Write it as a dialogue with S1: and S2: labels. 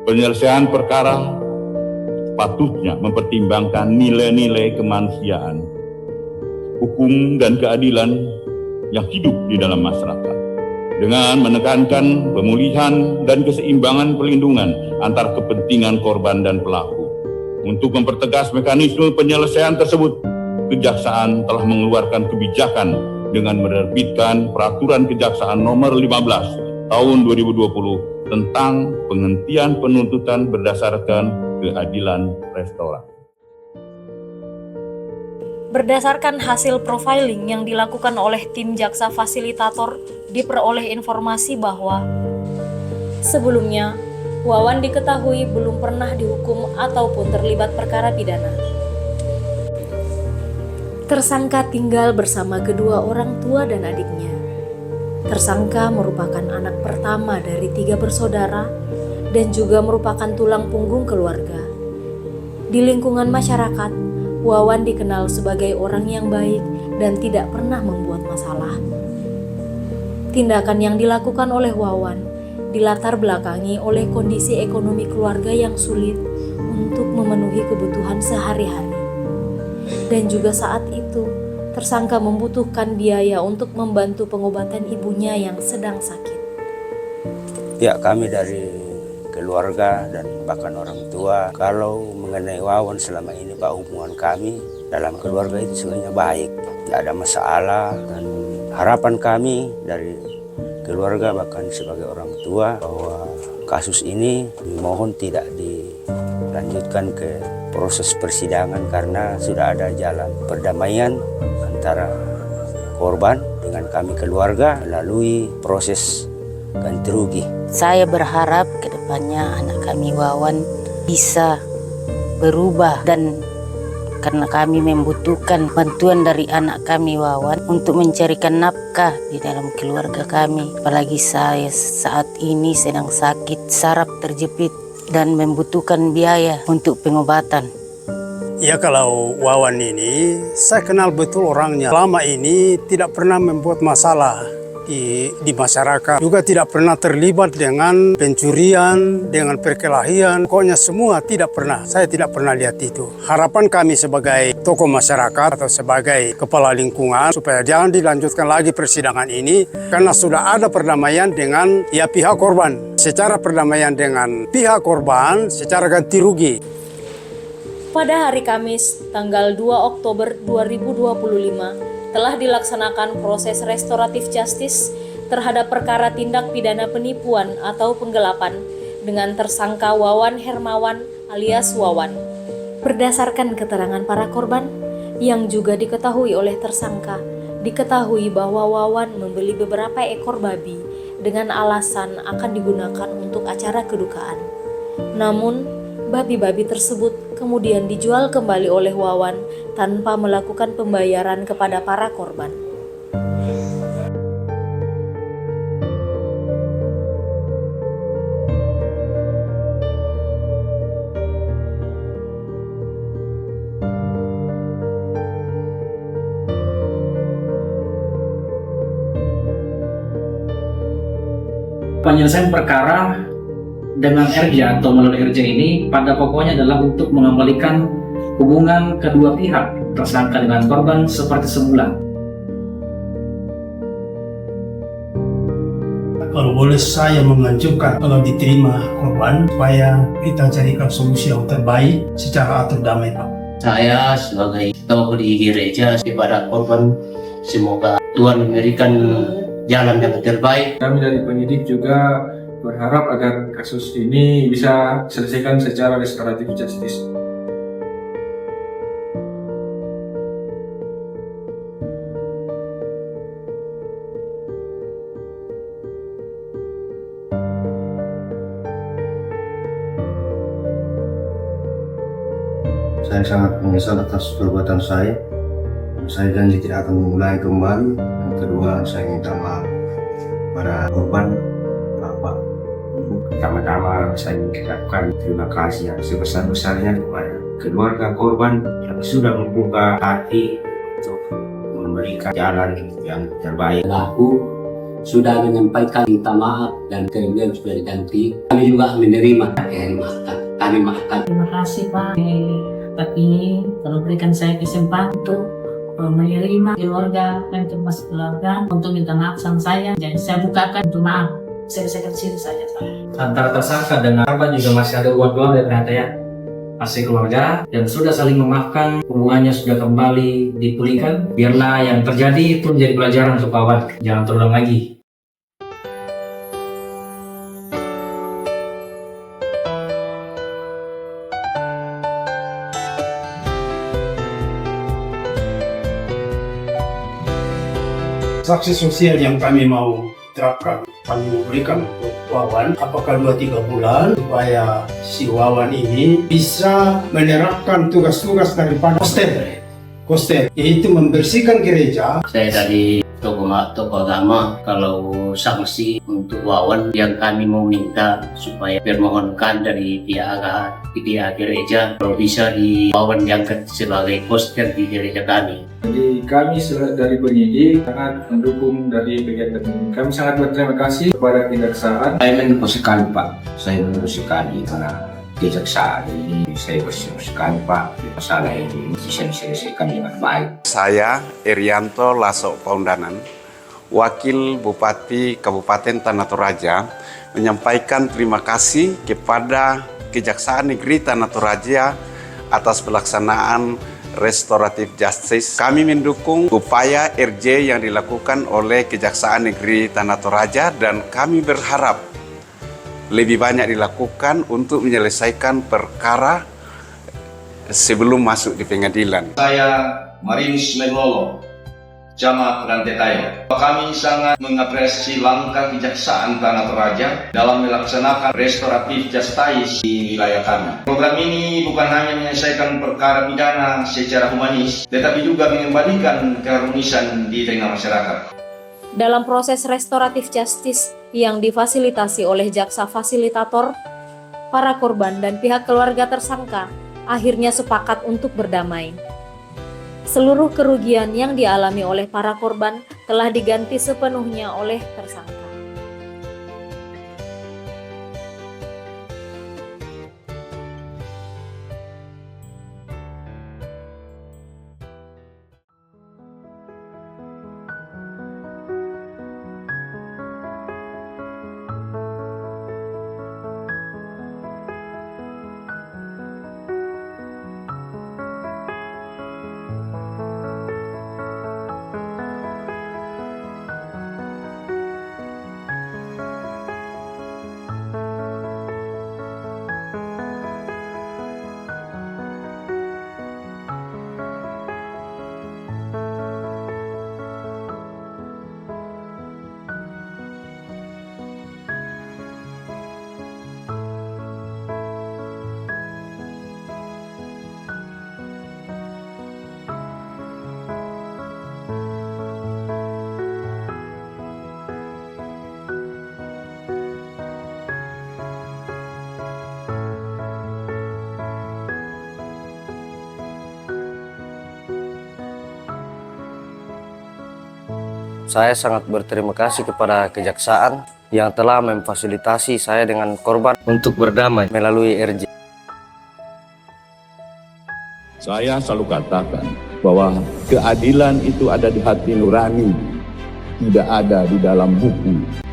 S1: Penyelesaian perkara patutnya mempertimbangkan nilai-nilai kemanusiaan, hukum dan keadilan yang hidup di dalam masyarakat, dengan menekankan pemulihan dan keseimbangan perlindungan antar kepentingan korban dan pelaku. Untuk mempertegas mekanisme penyelesaian tersebut, Kejaksaan telah mengeluarkan kebijakan dengan menerbitkan Peraturan Kejaksaan Nomor 15 Tahun 2020 tentang penghentian penuntutan berdasarkan keadilan restoratif.
S2: Berdasarkan hasil profiling yang dilakukan oleh tim jaksa fasilitator, diperoleh informasi bahwa sebelumnya Wawan diketahui belum pernah dihukum ataupun terlibat perkara pidana. Tersangka tinggal bersama kedua orang tua dan adiknya. Tersangka merupakan anak pertama dari 3 bersaudara dan juga merupakan tulang punggung keluarga. Di lingkungan masyarakat, Wawan dikenal sebagai orang yang baik dan tidak pernah membuat masalah. Tindakan yang dilakukan oleh Wawan dilatar belakangi oleh kondisi ekonomi keluarga yang sulit untuk memenuhi kebutuhan sehari-hari. Dan juga saat itu, tersangka membutuhkan biaya untuk membantu pengobatan ibunya yang sedang sakit.
S3: Ya, kami dari keluarga dan bahkan orang tua, kalau mengenai Wawan selama ini, Pak, hubungan kami dalam keluarga itu sebenarnya baik, tidak ada masalah. Dan harapan kami dari keluarga bahkan sebagai orang tua bahwa kasus ini dimohon tidak dilanjutkan ke proses persidangan karena sudah ada jalan perdamaian antara korban dengan kami keluarga melalui proses ganti rugi.
S4: Saya berharap ke depannya anak kami Wawan bisa berubah, dan karena kami membutuhkan bantuan dari anak kami Wawan untuk mencarikan nafkah di dalam keluarga kami. Apalagi saya saat ini sedang sakit, saraf terjepit dan membutuhkan biaya untuk pengobatan.
S5: Ya, kalau Wawan ini saya kenal betul orangnya. Selama ini tidak pernah membuat masalah di masyarakat, juga tidak pernah terlibat dengan pencurian, dengan perkelahian, pokoknya semua tidak pernah. Saya tidak pernah lihat itu. Harapan kami sebagai tokoh masyarakat atau sebagai kepala lingkungan supaya jangan dilanjutkan lagi persidangan ini karena sudah ada perdamaian dengan pihak korban. Secara perdamaian dengan pihak korban secara ganti rugi.
S2: Pada hari Kamis, tanggal 2 Oktober 2025, telah dilaksanakan proses restoratif justice terhadap perkara tindak pidana penipuan atau penggelapan dengan tersangka Wawan Hermawan alias Wawan. Berdasarkan keterangan para korban yang juga diketahui oleh tersangka, diketahui bahwa Wawan membeli beberapa ekor babi dengan alasan akan digunakan untuk acara kedukaan. Namun, babi-babi tersebut kemudian dijual kembali oleh Wawan tanpa melakukan pembayaran kepada para korban.
S6: Penyelesaian perkara dengan RJ atau melalui RJ ini pada pokoknya adalah untuk mengembalikan hubungan kedua pihak tersangka dengan korban seperti semula.
S7: Kalau boleh saya mengajukan kalau diterima korban supaya kita carikan solusi yang terbaik secara atur damai, Pak.
S8: Saya sebagai tokoh di gereja kepada korban, semoga Tuhan memberikan jalan yang terbaik.
S9: Kami dari penyidik juga berharap agar kasus ini bisa selesaikan secara restoratif justice.
S10: Saya sangat menyesal atas perbuatan saya. Saya janji tidak akan mengulangi kembali. Yang kedua, saya minta maaf pada korban, Bapak.
S3: Pertama-tama saya mengucapkan terima kasih yang sebesar-besarnya kepada keluarga korban yang sudah membuka hati untuk memberikan jalan yang terbaik.
S8: Pelaku sudah menyampaikan minta maaf dan kemudian sudah diganti. Kami juga menerima kami maafkan.
S11: Terima kasih Pak Pak ini telah berikan saya kesempatan untuk menerima keluarga dan mas keluarga untuk minta maaf sama saya. Jadi saya bukakan untuk maaf. Saya sini saja Pak.
S6: Antara tersangka dengan korban juga masih ada uang ternyata ya. Masih keluarga dan sudah saling memaafkan, hubungannya sudah kembali dipulihkan. Biarlah yang terjadi itu menjadi pelajaran untuk kawan, jangan terulang lagi.
S7: Sanksi sosial yang kami mau terapkan, kami berikan untuk Wawan, apakah 2-3 bulan, supaya si Wawan ini bisa menerapkan tugas-tugas daripada Koster, yaitu membersihkan gereja.
S8: Saya dari tokoh agama, kalau sanksi untuk Wawan yang kami mau minta supaya permohonkan dari pihak gereja, kalau bisa di Wawan diangkat sebagai koster di gereja kami.
S9: Jadi kami dari penyidik sangat mendukung dari kegiatan ini. Kami sangat berterima kasih kepada kejaksaan.
S3: Saya mendukung sekali Pak, saya mendukung sekali karena kejaksaan ini saya bersyukur sekali Pak, masalah ini bisa diselesaikan dengan baik.
S12: Saya Irianto Lasok Paundanan, Wakil Bupati Kabupaten Tanah Toraja, menyampaikan terima kasih kepada Kejaksaan Negeri Tanah Toraja atas pelaksanaan restoratif justice. Kami mendukung upaya RJ yang dilakukan oleh Kejaksaan Negeri Tanah Toraja dan kami berharap lebih banyak dilakukan untuk menyelesaikan perkara sebelum masuk di pengadilan.
S13: Saya Marinus Melolo, Jamaah Rantai Tayo. Kami sangat mengapresiasi langkah Kejaksaan Tanah Toraja dalam melaksanakan restoratif justice di wilayah kami. Program ini bukan hanya menyelesaikan perkara pidana secara humanis, tetapi juga mengembalikan keharmonisan di tengah masyarakat.
S2: Dalam proses restoratif justice yang difasilitasi oleh jaksa fasilitator, para korban dan pihak keluarga tersangka akhirnya sepakat untuk berdamai. Seluruh kerugian yang dialami oleh para korban telah diganti sepenuhnya oleh tersangka.
S3: Saya sangat berterima kasih kepada Kejaksaan yang telah memfasilitasi saya dengan korban untuk berdamai melalui RJ.
S1: Saya selalu katakan bahwa keadilan itu ada di hati nurani, tidak ada di dalam buku.